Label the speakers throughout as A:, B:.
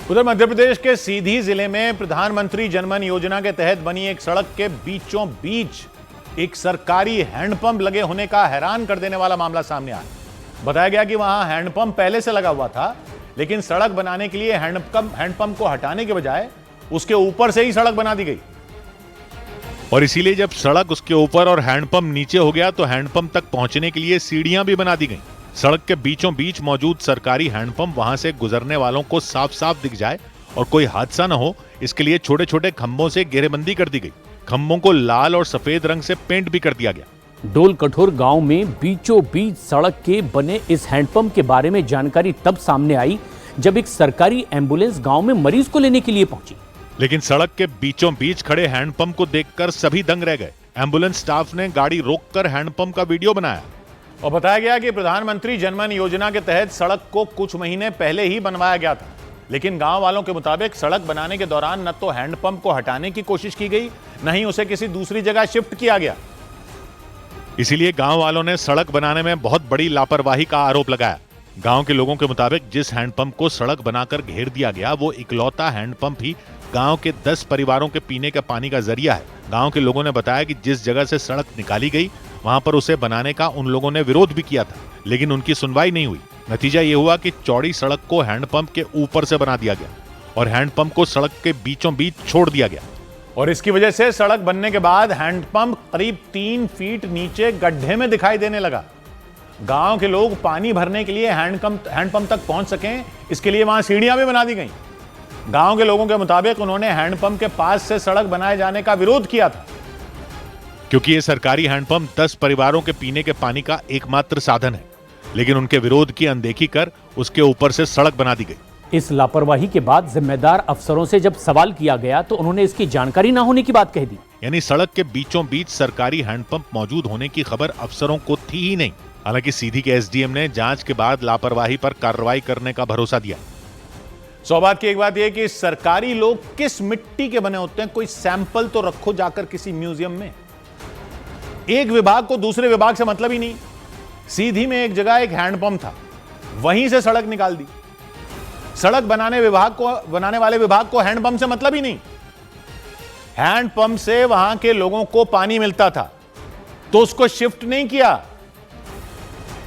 A: उधर मध्य प्रदेश के सीधी जिले में प्रधानमंत्री जनमन योजना के तहत बनी एक सड़क के बीचों बीच एक सरकारी हैंडपंप लगे होने का हैरान कर देने वाला मामला सामने आया। बताया गया कि वहां हैंडपंप पहले से लगा हुआ था, लेकिन सड़क बनाने के लिए हैंडपंप को हटाने के बजाय उसके ऊपर से ही सड़क बना दी गई।
B: और इसीलिए जब सड़क उसके ऊपर और हैंडपंप नीचे हो गया तो हैंडपंप तक पहुंचने के लिए सीढ़ियां भी बना दी गई। सड़क के बीचों बीच मौजूद सरकारी हैंडपंप वहां से गुजरने वालों को साफ साफ दिख जाए और कोई हादसा न हो, इसके लिए छोटे छोटे खंभों से घेरेबंदी कर दी गई। खंभों को लाल और सफेद रंग से पेंट भी कर दिया गया।
C: डोल कठोर गांव में बीचों बीच सड़क के बने इस हैंडपंप के बारे में जानकारी तब सामने आई जब एक सरकारी एम्बुलेंस गांव में मरीज को लेने के लिए पहुंची।
B: लेकिन सड़क के बीचों बीच खड़े हैंडपंप को देखकर सभी दंग रह गए। एम्बुलेंस स्टाफ ने गाड़ी रोककर हैंडपंप का वीडियो बनाया
A: और बताया गया कि प्रधानमंत्री जनमन योजना के तहत सड़क को कुछ महीने पहले ही बनवाया गया था, लेकिन गांव वालों के मुताबिक सड़क बनाने के दौरान न तो हैंडपंप को हटाने की कोशिश की गई, न ही उसे किसी दूसरी जगह शिफ्ट किया गया।
B: इसीलिए गांव वालों ने सड़क बनाने में बहुत बड़ी लापरवाही का आरोप लगाया। गांव के लोगों के मुताबिक जिस हैंडपंप को सड़क बनाकर घेर दिया गया वो इकलौता हैंडपंप ही गांव के 10 परिवारों के पीने के पानी का जरिया है। गांव के लोगों ने बताया कि जिस जगह से सड़क निकाली गई वहां पर उसे बनाने का उन लोगों ने विरोध भी किया था, लेकिन उनकी सुनवाई नहीं हुई। नतीजा ये हुआ कि चौड़ी सड़क को हैंडपंप के ऊपर से बना दिया गया और हैंडपंप को सड़क के बीचों बीच छोड़ दिया गया।
A: और इसकी वजह से सड़क बनने के बाद हैंडपंप करीब 3 फीट नीचे गड्ढे में दिखाई देने लगा। गांव के लोग पानी भरने के लिए हैंडपंप तक पहुंच सकें, इसके लिए वहां सीढ़ियां भी बना दी गई। गांव के लोगों के मुताबिक उन्होंने हैंडपंप के पास से सड़क बनाए जाने का विरोध किया था,
B: क्योंकि ये सरकारी हैंडपंप 10 परिवारों के पीने के पानी का एकमात्र साधन है, लेकिन उनके विरोध की अनदेखी कर उसके ऊपर से सड़क बना दी गई।
C: इस लापरवाही के बाद जिम्मेदार अफसरों से जब सवाल किया गया तो उन्होंने इसकी जानकारी न होने की बात कह दी।
B: यानी सड़क के बीचों बीच सरकारी हैंडपंप मौजूद होने की खबर अफसरों को थी ही नहीं। हालांकि सीधी के एसडीएम ने जांच के बाद लापरवाही पर कार्रवाई करने का भरोसा दिया।
A: सौभाग्य की एक बात यह कि सरकारी लोग किस मिट्टी के बने होते हैं, कोई सैंपल तो रखो जाकर किसी म्यूजियम में। एक विभाग को दूसरे विभाग से मतलब ही नहीं। सीधी में एक जगह एक हैंडपंप था, वहीं से सड़क निकाल दी। सड़क बनाने वाले विभाग को हैंडपंप से मतलब ही नहीं। हैंडपंप से वहां के लोगों को पानी मिलता था तो उसको शिफ्ट नहीं किया,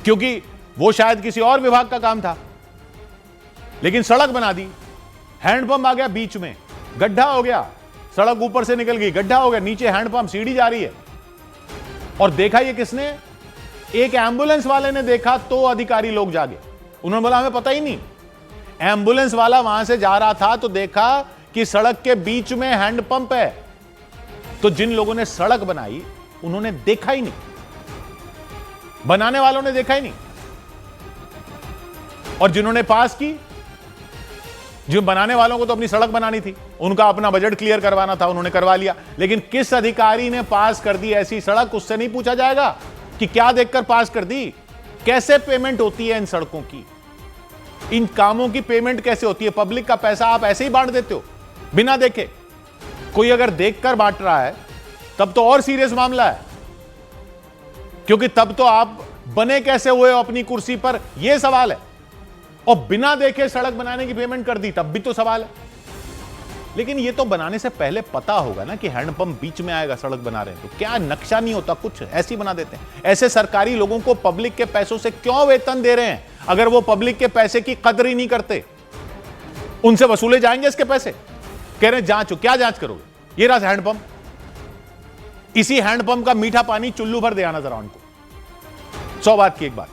A: क्योंकि वो शायद किसी और विभाग का काम था, लेकिन सड़क बना दी। हैंडपंप आ गया बीच में, गड्ढा हो गया, सड़क ऊपर से निकल गई, गड्ढा हो गया, नीचे हैंडपंप, सीढ़ी जा रही है। और देखा ये किसने? एक एम्बुलेंस वाले ने देखा तो अधिकारी लोग जागे। उन्होंने बोला हमें पता ही नहीं। एम्बुलेंस वाला वहां से जा रहा था तो देखा कि सड़क के बीच में हैंडपंप है। तो जिन लोगों ने सड़क बनाई उन्होंने देखा ही नहीं, बनाने वालों ने देखा ही नहीं। और जिन्होंने पास की, जो बनाने वालों को तो अपनी सड़क बनानी थी, उनका अपना बजट क्लियर करवाना था, उन्होंने करवा लिया। लेकिन किस अधिकारी ने पास कर दी ऐसी सड़क, उससे नहीं पूछा जाएगा कि क्या देखकर पास कर दी, कैसे पेमेंट होती है इन सड़कों की, इन कामों की पेमेंट कैसे होती है। पब्लिक का पैसा आप ऐसे ही बांट देते हो बिना देखे। कोई अगर देखकर बांट रहा है तब तो और सीरियस मामला है, क्योंकि तब तो आप बने कैसे हुए अपनी कुर्सी पर, यह सवाल है। और बिना देखे सड़क बनाने की पेमेंट कर दी तब भी तो सवाल है। लेकिन ये तो बनाने से पहले पता होगा ना कि हैंडपंप बीच में आएगा, सड़क बना रहे हैं तो क्या नक्शा नहीं होता, कुछ ऐसे ही बना देते हैं। ऐसे सरकारी लोगों को पब्लिक के पैसों से क्यों वेतन दे रहे हैं अगर वो पब्लिक के पैसे की कदर ही नहीं करते? उनसे वसूले जाएंगे इसके पैसे। कह रहे हैं जांच, क्या जांच करोगे? ये रहा हैंडपंप, इसी हैंडपंप का मीठा पानी चुल्लू भर दे आना जरा उनको। 100 बात की एक बात।